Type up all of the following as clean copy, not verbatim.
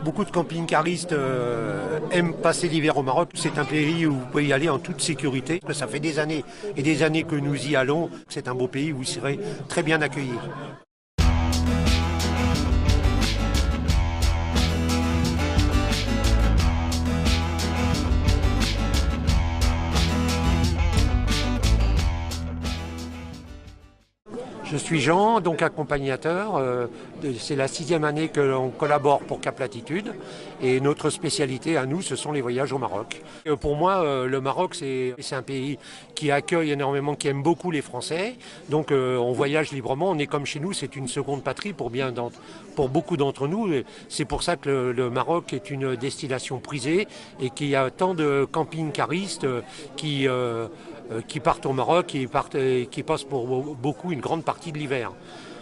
Beaucoup de camping-caristes aiment passer l'hiver au Maroc. C'est un pays où vous pouvez y aller en toute sécurité. Ça fait des années et des années que nous y allons. C'est un beau pays où vous serez très bien accueillis. Je suis Jean, donc accompagnateur. C'est la 6e année que l'on collabore pour Cap Latitude. Et notre spécialité à nous, ce sont les voyages au Maroc. Pour moi, le Maroc, c'est un pays qui accueille énormément, qui aime beaucoup les Français. Donc on voyage librement, on est comme chez nous, c'est une seconde patrie pour beaucoup d'entre nous. C'est pour ça que le Maroc est une destination prisée et qu'il y a tant de camping-caristes qui partent au Maroc et qui passent pour beaucoup une grande partie de l'hiver.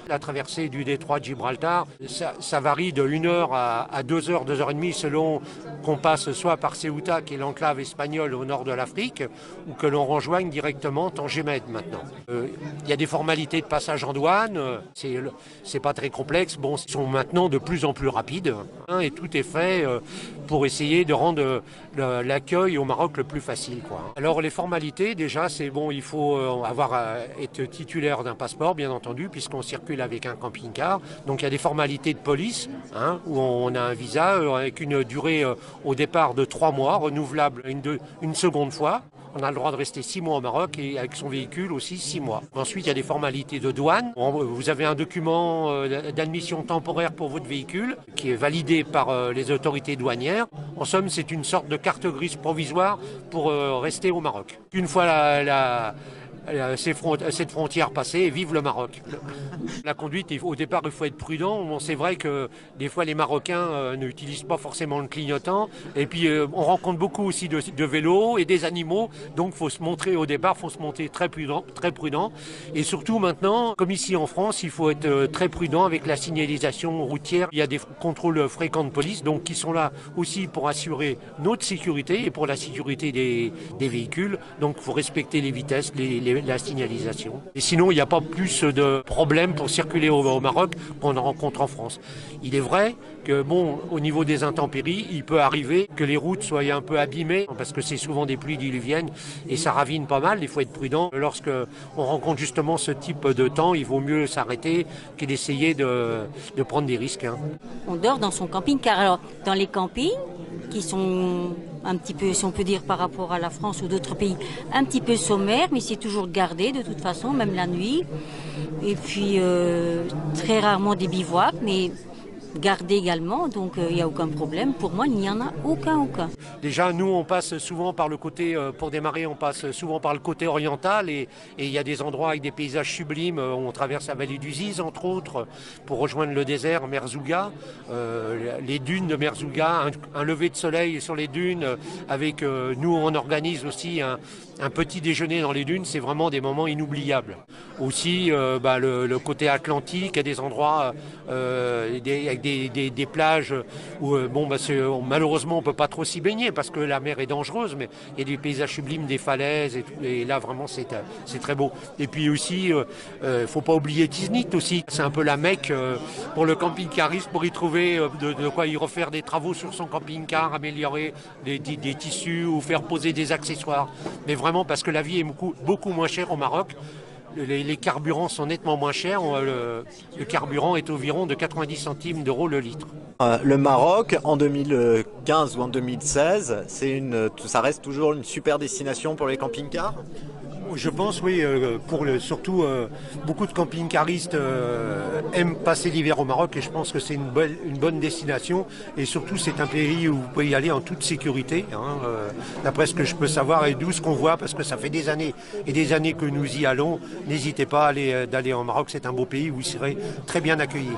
La traversée du détroit de Gibraltar, ça varie de 1 heure à 2 heures, 2 heures et demie selon qu'on passe soit par Ceuta, qui est l'enclave espagnole au nord de l'Afrique, ou que l'on rejoigne directement Tanger-Med maintenant. Il y a des formalités de passage en douane, c'est pas très complexe. Bon, ils sont maintenant de plus en plus rapides et tout est fait pour essayer de rendre l'accueil au Maroc le plus facile, quoi. Alors les formalités, déjà, c'est bon, il faut être titulaire d'un passeport, bien entendu, puisqu'on circule avec un camping-car. Donc il y a des formalités de police, où on a un visa avec une durée au départ de 3 mois, renouvelable une seconde fois. On a le droit de rester 6 mois au Maroc et avec son véhicule aussi 6 mois. Ensuite, il y a des formalités de douane. Vous avez un document d'admission temporaire pour votre véhicule qui est validé par les autorités douanières. En somme, c'est une sorte de carte grise provisoire pour rester au Maroc. Une fois cette frontière passée, vive le Maroc. La conduite, au départ, il faut être prudent. Bon, c'est vrai que des fois, les Marocains n'utilisent pas forcément le clignotant. Et puis, on rencontre beaucoup aussi de vélos et des animaux. Donc, il faut se montrer au départ, il faut se montrer très prudent. Et surtout, maintenant, comme ici en France, il faut être très prudent avec la signalisation routière. Il y a des contrôles fréquents de police, donc qui sont là aussi pour assurer notre sécurité et pour la sécurité des véhicules. Donc, il faut respecter les vitesses, la signalisation. Et sinon, il n'y a pas plus de problèmes pour circuler au Maroc qu'on en rencontre en France. Il est vrai que, bon, au niveau des intempéries, il peut arriver que les routes soient un peu abîmées, parce que c'est souvent des pluies diluviennes et ça ravine pas mal. Il faut être prudent. Lorsque on rencontre justement ce type de temps, il vaut mieux s'arrêter que d'essayer de prendre des risques. On dort dans son camping-car. Alors, dans les campings, qui sont un petit peu, si on peut dire, par rapport à la France ou d'autres pays, un petit peu sommaires, mais c'est toujours gardé de toute façon, même la nuit. Et puis, très rarement des bivouacs, mais gardés également, donc il n'y a aucun problème. Pour moi, il n'y en a aucun. Déjà, nous, on passe souvent par le côté, pour démarrer, on passe souvent par le côté oriental et il y a des endroits avec des paysages sublimes. On traverse la vallée du Ziz, entre autres, pour rejoindre le désert Merzouga, les dunes de Merzouga, un lever de soleil sur les dunes. Avec nous, on organise aussi un petit déjeuner dans les dunes. C'est vraiment des moments inoubliables. Aussi, le côté atlantique, il y a des endroits avec des plages où malheureusement on peut pas trop s'y baigner parce que la mer est dangereuse, mais il y a des paysages sublimes, des falaises et là vraiment c'est très beau. Et puis aussi faut pas oublier Tiznit aussi, c'est un peu la Mecque pour le camping-cariste, pour y trouver de quoi y refaire des travaux sur son camping-car, améliorer des tissus ou faire poser des accessoires, mais vraiment parce que la vie est beaucoup moins chère au Maroc. Les carburants sont nettement moins chers. Le carburant est environ de 90 centimes d'euros le litre. Le Maroc, en 2015 ou en 2016, ça reste toujours une super destination pour les camping-cars ? Je pense, oui, surtout beaucoup de camping-caristes aiment passer l'hiver au Maroc et je pense que c'est une bonne destination et surtout c'est un pays où vous pouvez y aller en toute sécurité, d'après ce que je peux savoir et d'où ce qu'on voit, parce que ça fait des années et des années que nous y allons. N'hésitez pas d'aller au Maroc, c'est un beau pays où vous serez très bien accueillis.